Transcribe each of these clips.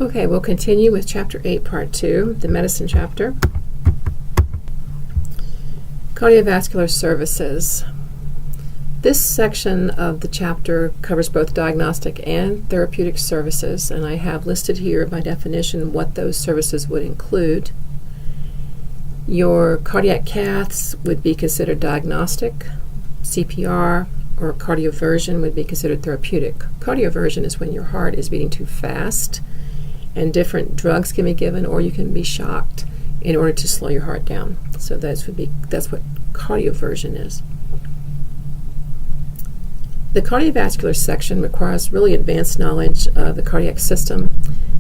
Okay, we'll continue with Chapter 8, Part 2, the Medicine chapter. Cardiovascular services. This section of the chapter covers both diagnostic and therapeutic services, and I have listed here by definition what those services would include. Your cardiac caths would be considered diagnostic. CPR or cardioversion would be considered therapeutic. Cardioversion is when your heart is beating too fast, and different drugs can be given, or you can be shocked in order to slow your heart down. So that's what cardioversion is. The cardiovascular section requires really advanced knowledge of the cardiac system,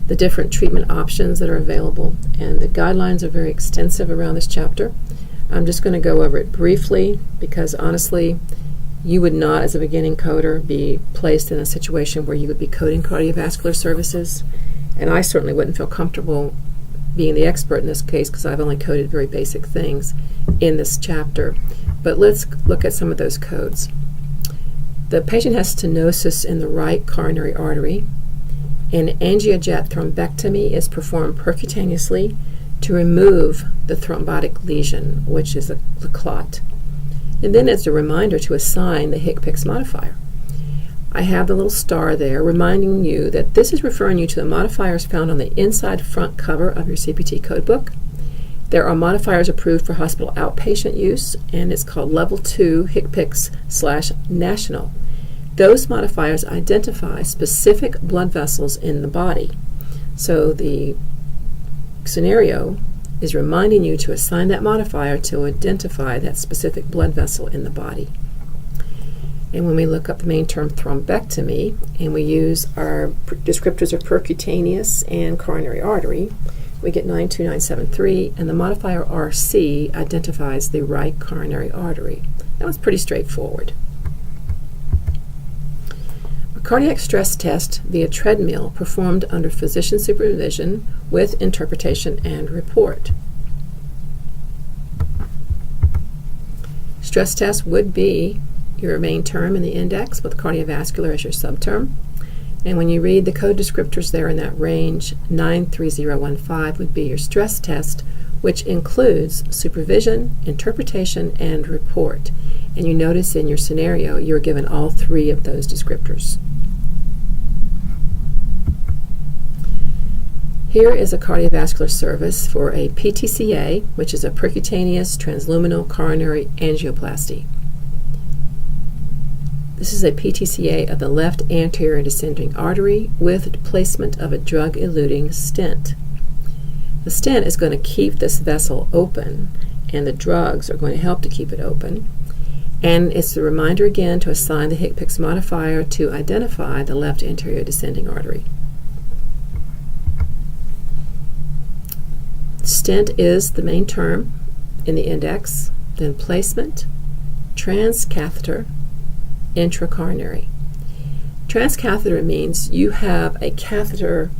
the different treatment options that are available, and the guidelines are very extensive around this chapter. I'm just going to go over it briefly because honestly, you would not, as a beginning coder, be placed in a situation where you would be coding cardiovascular services. And I certainly wouldn't feel comfortable being the expert in this case because I've only coded very basic things in this chapter. But let's look at some of those codes. The patient has stenosis in the right coronary artery. An angiojet thrombectomy is performed percutaneously to remove the thrombotic lesion, which is the clot. And then it's a reminder to assign the HIT241 modifier. I have the little star there reminding you that this is referring you to the modifiers found on the inside front cover of your CPT codebook. There are modifiers approved for hospital outpatient use, and it's called Level 2 HIT241/National. Those modifiers identify specific blood vessels in the body. So the scenario is reminding you to assign that modifier to identify that specific blood vessel in the body. And when we look up the main term thrombectomy, and we use our descriptors of percutaneous and coronary artery, we get 92973, and the modifier RC identifies the right coronary artery. That was pretty straightforward. A cardiac stress test via treadmill performed under physician supervision with interpretation and report. Stress test would be your main term in the index with cardiovascular as your subterm. And when you read the code descriptors there in that range, 93015 would be your stress test, which includes supervision, interpretation, and report. And you notice in your scenario, you're given all three of those descriptors. Here is a cardiovascular service for a PTCA, which is a percutaneous transluminal coronary angioplasty. This is a PTCA of the left anterior descending artery with placement of a drug-eluting stent. The stent is going to keep this vessel open, and the drugs are going to help to keep it open. And it's a reminder again to assign the HIT241 modifier to identify the left anterior descending artery. Stent is the main term in the index, then placement, transcatheter, intracoronary. Transcatheter means you have a catheter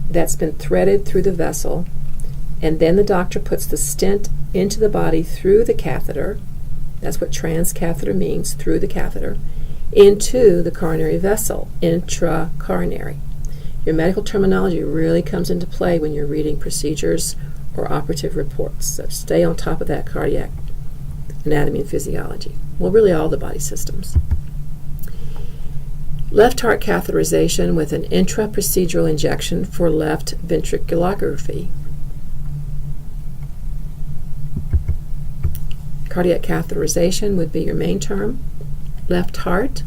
that's been threaded through the vessel, and then the doctor puts the stent into the body through the catheter. That's what transcatheter means, through the catheter, into the coronary vessel, intracoronary. Your medical terminology really comes into play when you're reading procedures or operative reports, so stay on top of that cardiac anatomy and physiology. Well, really all the body systems. Left heart catheterization with an intraprocedural injection for left ventriculography. Cardiac catheterization would be your main term, left heart,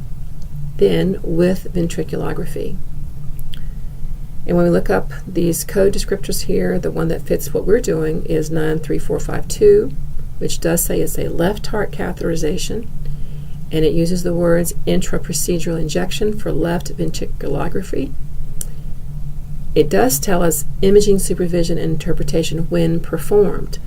then with ventriculography. And when we look up these code descriptors here, the one that fits what we're doing is 93452, which does say it's a left heart catheterization, and it uses the words intraprocedural injection for left ventriculography. It does tell us imaging supervision and interpretation when performed.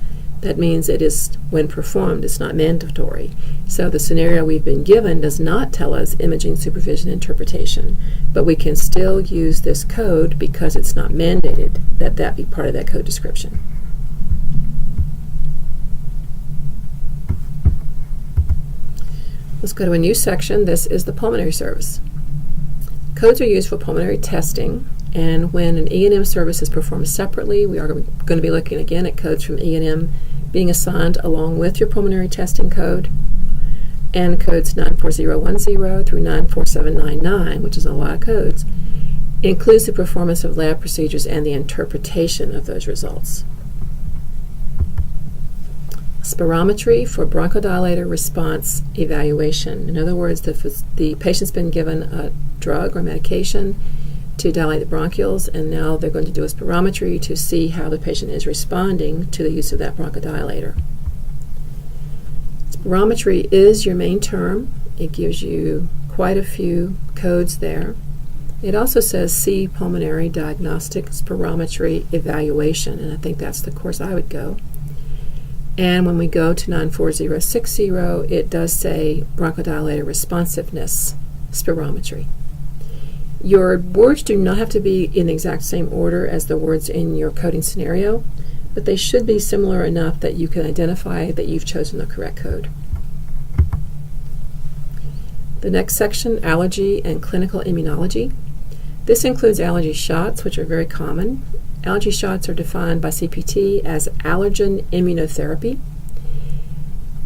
That means it is when performed, it's not mandatory. So the scenario we've been given does not tell us imaging supervision and interpretation, but we can still use this code because it's not mandated that that be part of that code description. Let's go to a new section. This is the pulmonary service. Codes are used for pulmonary testing And when an E&M service is performed separately, we are going to be looking again at codes from E&M being assigned along with your pulmonary testing code, and codes 94010 through 94799, which is a lot of codes, includes the performance of lab procedures and the interpretation of those results. Spirometry for bronchodilator response evaluation. In other words, the patient's been given a drug or medication to dilate the bronchioles, and now they're going to do a spirometry to see how the patient is responding to the use of that bronchodilator. Spirometry is your main term. It gives you quite a few codes there. It also says C Pulmonary Diagnostic Spirometry Evaluation, and I think that's the course I would go. And when we go to 94060, it does say bronchodilator responsiveness spirometry. Your words do not have to be in the exact same order as the words in your coding scenario, but they should be similar enough that you can identify that you've chosen the correct code. The next section, allergy and clinical immunology. This includes allergy shots, which are very common. Allergy shots are defined by CPT as allergen immunotherapy.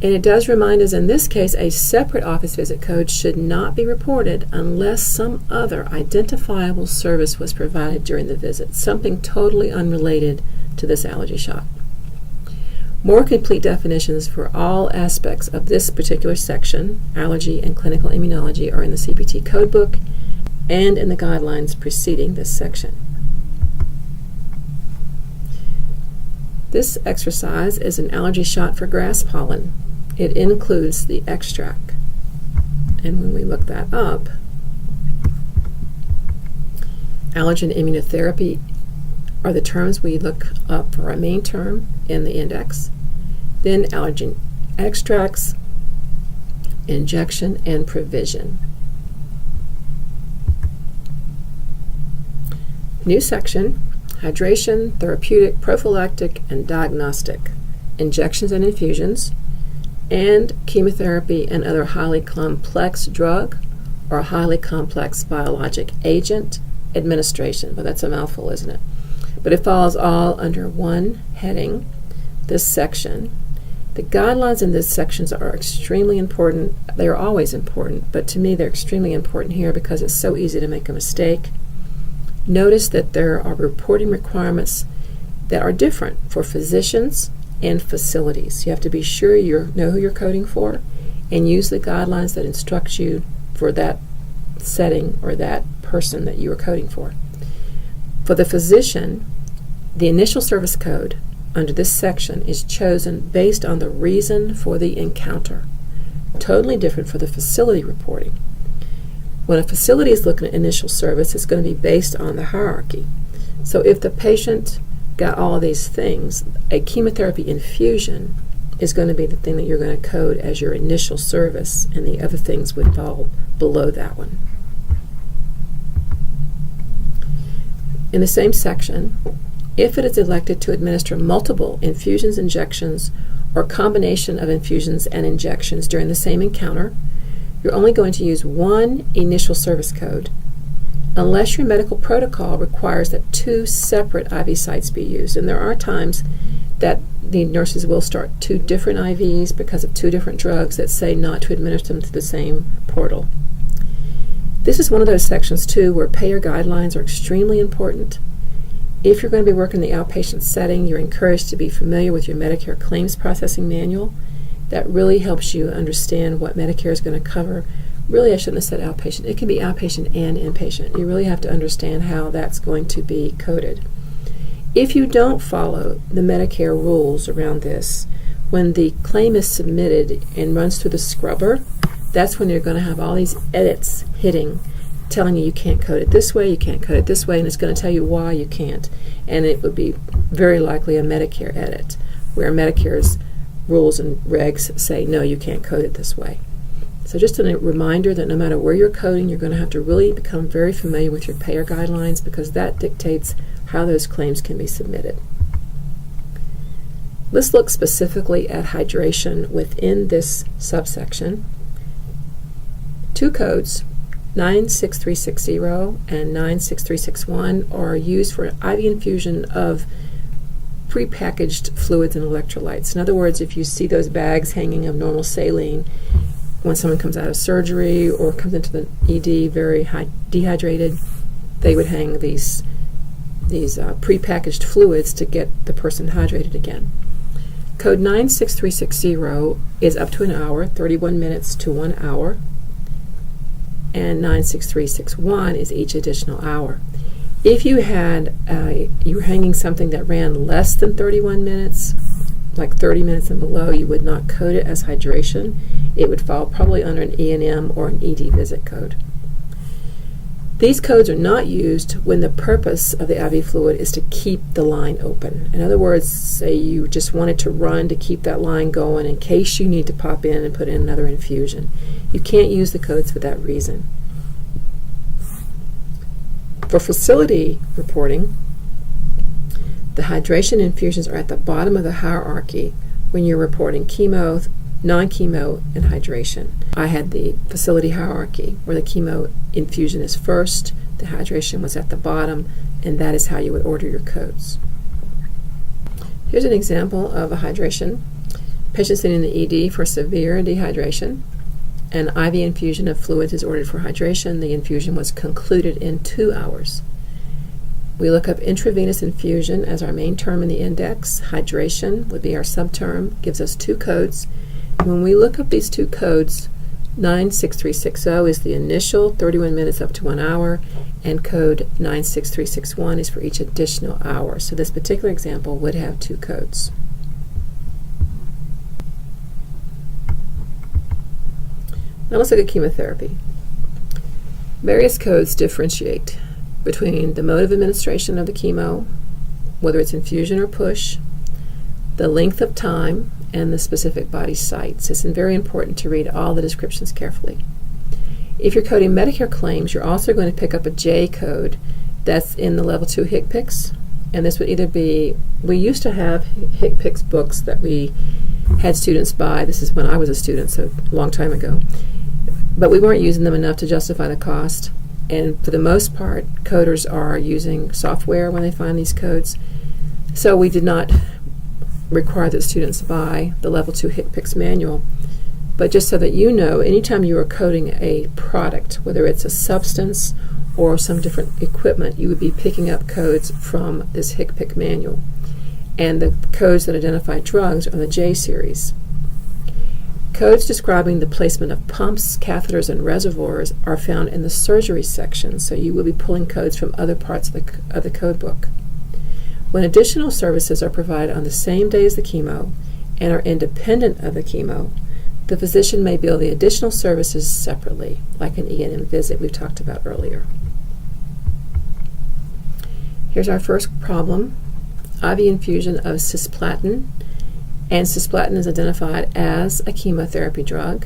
And it does remind us in this case a separate office visit code should not be reported unless some other identifiable service was provided during the visit, something totally unrelated to this allergy shot. More complete definitions for all aspects of this particular section, allergy and clinical immunology, are in the CPT codebook and in the guidelines preceding this section. This exercise is an allergy shot for grass pollen. It includes the extract. And when we look that up, allergen immunotherapy are the terms we look up for our main term in the index. Then allergen extracts, injection, and provision. New section, hydration, therapeutic, prophylactic, and diagnostic, injections and infusions, and chemotherapy and other highly complex drug or highly complex biologic agent administration. Well, that's a mouthful, isn't it? But it falls all under one heading, this section. The guidelines in this section are extremely important. They are always important, but to me they're extremely important here because it's so easy to make a mistake. Notice that there are reporting requirements that are different for physicians and facilities. You have to be sure you know who you're coding for and use the guidelines that instruct you for that setting or that person that you are coding for. For the physician, the initial service code under this section is chosen based on the reason for the encounter. Totally different for the facility reporting. When a facility is looking at initial service, it's going to be based on the hierarchy. So if the patient got all of these things, a chemotherapy infusion is going to be the thing that you're going to code as your initial service, and the other things would fall below that one. In the same section, if it is elected to administer multiple infusions, injections, or combination of infusions and injections during the same encounter, you're only going to use one initial service code unless your medical protocol requires that two separate IV sites be used. And there are times that the nurses will start two different IVs because of two different drugs that say not to administer them through the same portal. This is one of those sections, too, where payer guidelines are extremely important. If you're going to be working in the outpatient setting, you're encouraged to be familiar with your Medicare claims processing manual. That really helps you understand what Medicare is going to cover. Really, I shouldn't have said outpatient. It can be outpatient and inpatient. You really have to understand how that's going to be coded. If you don't follow the Medicare rules around this, when the claim is submitted and runs through the scrubber, that's when you're going to have all these edits hitting, telling you can't code it this way, you can't code it this way, and it's going to tell you why you can't. And it would be very likely a Medicare edit, where Medicare's rules and regs say, no, you can't code it this way. So just a reminder that no matter where you're coding, you're going to have to really become very familiar with your payer guidelines because that dictates how those claims can be submitted. Let's look specifically at hydration within this subsection. Two codes, 96360 and 96361 are used for IV infusion of prepackaged fluids and electrolytes. In other words, if you see those bags hanging of normal saline when someone comes out of surgery or comes into the ED very dehydrated, they would hang these prepackaged fluids to get the person hydrated again. Code 96360 is up to an hour, 31 minutes to 1 hour, and 96361 is each additional hour. If you were hanging something that ran less than 31 minutes, like 30 minutes and below, you would not code it as hydration. It would fall probably under an E&M or an ED visit code. These codes are not used when the purpose of the IV fluid is to keep the line open. In other words, say you just wanted to run to keep that line going in case you need to pop in and put in another infusion. You can't use the codes for that reason. For facility reporting, the hydration infusions are at the bottom of the hierarchy when you're reporting chemo, non-chemo, and hydration. I had the facility hierarchy where the chemo infusion is first, the hydration was at the bottom, and that is how you would order your codes. Here's an example of a hydration. Patient sitting in the ED for severe dehydration. An IV infusion of fluids is ordered for hydration. The infusion was concluded in 2 hours. We look up intravenous infusion as our main term in the index. Hydration would be our subterm, gives us 2 codes. When we look up these 2 codes, 96360 is the initial 31 minutes up to 1 hour, and code 96361 is for each additional hour. So this particular example would have 2 codes. Now let's look at chemotherapy. Various codes differentiate between the mode of administration of the chemo, whether it's infusion or push, the length of time, and the specific body sites. It's very important to read all the descriptions carefully. If you're coding Medicare claims, you're also going to pick up a J code that's in the level 2 HCPCS, and this would either be, we used to have HCPCS books that we had students buy. This is when I was a student, so a long time ago. But we weren't using them enough to justify the cost, and for the most part, coders are using software when they find these codes. So we did not require that students buy the level 2 HCPCS manual. But just so that you know, anytime you are coding a product, whether it's a substance or some different equipment, you would be picking up codes from this HCPCS manual. And the codes that identify drugs are the J series. Codes describing the placement of pumps, catheters, and reservoirs are found in the surgery section, so you will be pulling codes from other parts of the code book. When additional services are provided on the same day as the chemo and are independent of the chemo, the physician may bill the additional services separately, like an E&M visit we've talked about earlier. Here's our first problem, IV infusion of cisplatin. And cisplatin is identified as a chemotherapy drug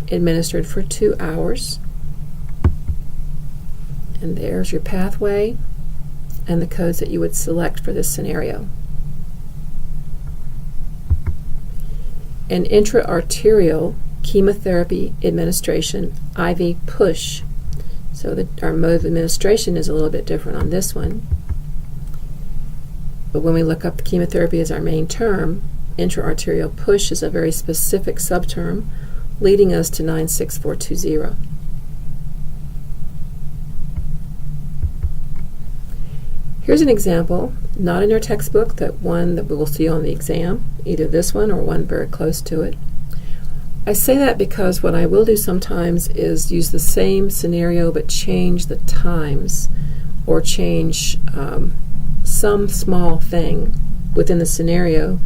administered for 2 hours. And there's your pathway and the codes that you would select for this scenario. An intra-arterial chemotherapy administration, IV push. So our mode of administration is a little bit different on this one. But when we look up the chemotherapy as our main term, intra-arterial push is a very specific subterm, leading us to 96420. Here's an example, not in your textbook, that one that we will see on the exam, either this one or one very close to it. I say that because what I will do sometimes is use the same scenario but change the times or change some small thing within the scenario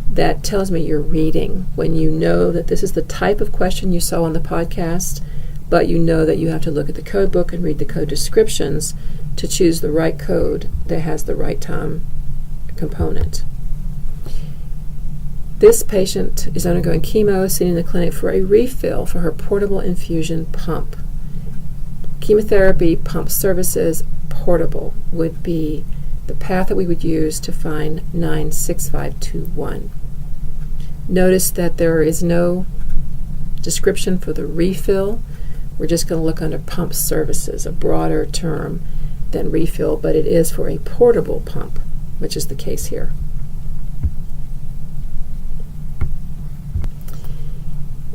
that tells me you're reading, when you know that this is the type of question you saw on the podcast, but you know that you have to look at the code book and read the code descriptions to choose the right code that has the right time component. This patient is undergoing chemo, sitting in the clinic for a refill for her portable infusion pump. Chemotherapy pump services portable would be the path that we would use to find 96521. Notice that there is no description for the refill, We're just going to look under pump services, a broader term than refill, but it is for a portable pump, which is the case here.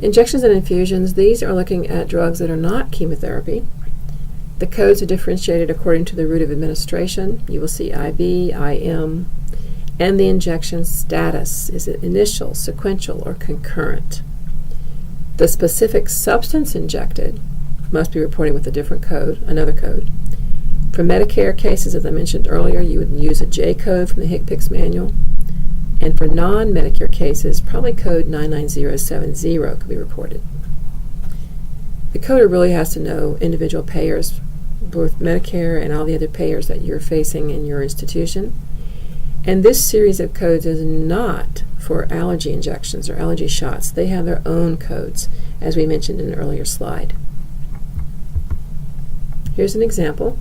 Injections and infusions, these are looking at drugs that are not chemotherapy. The codes are differentiated according to the route of administration. You will see IV, IM, and the injection status. Is it initial, sequential, or concurrent? The specific substance injected must be reported with a different code, another code. For Medicare cases, as I mentioned earlier, you would use a J code from the HCPCS manual. And for non-Medicare cases, probably code 99070 could be reported. The coder really has to know individual payers, both Medicare and all the other payers that you're facing in your institution. And this series of codes is not for allergy injections or allergy shots. They have their own codes, as we mentioned in an earlier slide. Here's an example.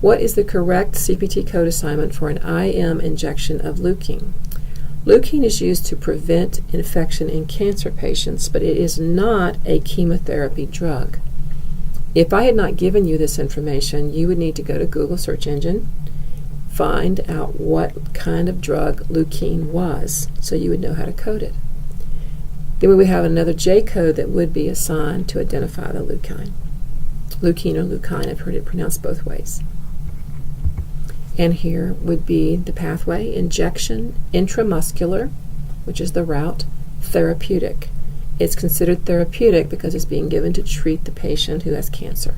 What is the correct CPT code assignment for an IM injection of leukeine? Leukeine is used to prevent infection in cancer patients, but it is not a chemotherapy drug. If I had not given you this information, you would need to go to Google search engine, find out what kind of drug leukeine was, so you would know how to code it. Then we would have another J code that would be assigned to identify the leukeine. Leukeine or leukeine, I've heard it pronounced both ways. And here would be the pathway: injection, intramuscular, which is the route, therapeutic. It's considered therapeutic because it's being given to treat the patient who has cancer.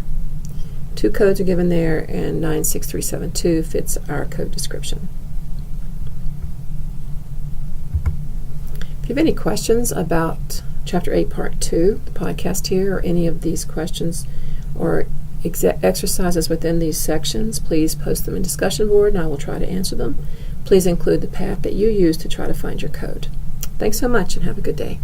Two codes are given there, and 96372 fits our code description. If you have any questions about Chapter 8, Part 2, the podcast here, or any of these questions or exercises within these sections, please post them in discussion board and I will try to answer them. Please include the path that you use to try to find your code. Thanks so much and have a good day.